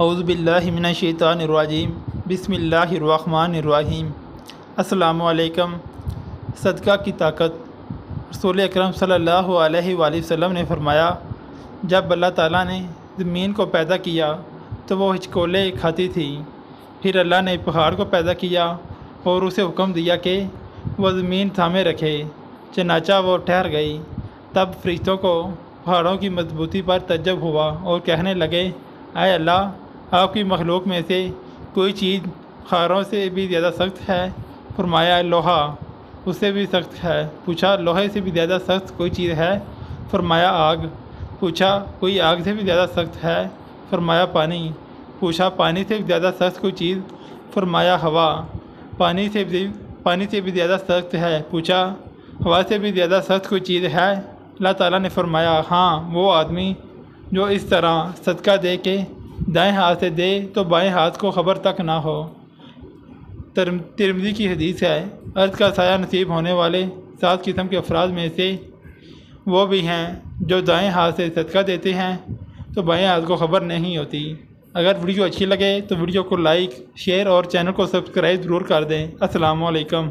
اعوذ باللہ من الشیطان الرجیم بسم اللہ الرحمن الرحیم۔ السلام علیکم۔ صدقہ کی طاقت۔ رسول اکرم صلی اللہ علیہ وآلہ وسلم نے فرمایا، جب اللہ تعالیٰ نے زمین کو پیدا کیا تو وہ ہچکولے کھاتی تھی۔ پھر اللہ نے پہاڑ کو پیدا کیا اور اسے حکم دیا کہ وہ زمین تھامے رکھے، چنانچہ وہ ٹھہر گئی۔ تب فرشتوں کو پہاڑوں کی مضبوطی پر تعجب ہوا اور کہنے لگے، اے اللہ، آپ کی مخلوق میں سے کوئی چیز خاروں سے بھی زیادہ سخت ہے؟ فرمایا، لوہا۔ اس سے بھی سخت ہے؟ پوچھا، لوہے سے بھی زیادہ سخت کوئی چیز ہے؟ فرمایا، آگ۔ پوچھا، کوئی آگ سے بھی زیادہ سخت ہے؟ فرمایا، پانی۔ پوچھا، پانی سے بھی زیادہ سخت کوئی چیز؟ فرمایا، ہوا۔ پانی سے بھی زیادہ سخت ہے؟ پوچھا، ہوا سے بھی زیادہ سخت کوئی چیز ہے؟ اللہ تعالیٰ نے فرمایا، ہاں، وہ آدمی جو اس طرح صدقہ دے کے دائیں ہاتھ سے دے تو بائیں ہاتھ کو خبر تک نہ ہو۔ ترمذی کی حدیث ہے، ارض کا سایہ نصیب ہونے والے 7 قسم کے افراد میں سے وہ بھی ہیں جو دائیں ہاتھ سے صدقہ دیتے ہیں تو بائیں ہاتھ کو خبر نہیں ہوتی۔ اگر ویڈیو اچھی لگے تو ویڈیو کو لائک، شیئر اور چینل کو سبسکرائب ضرور کر دیں۔ السلام علیکم۔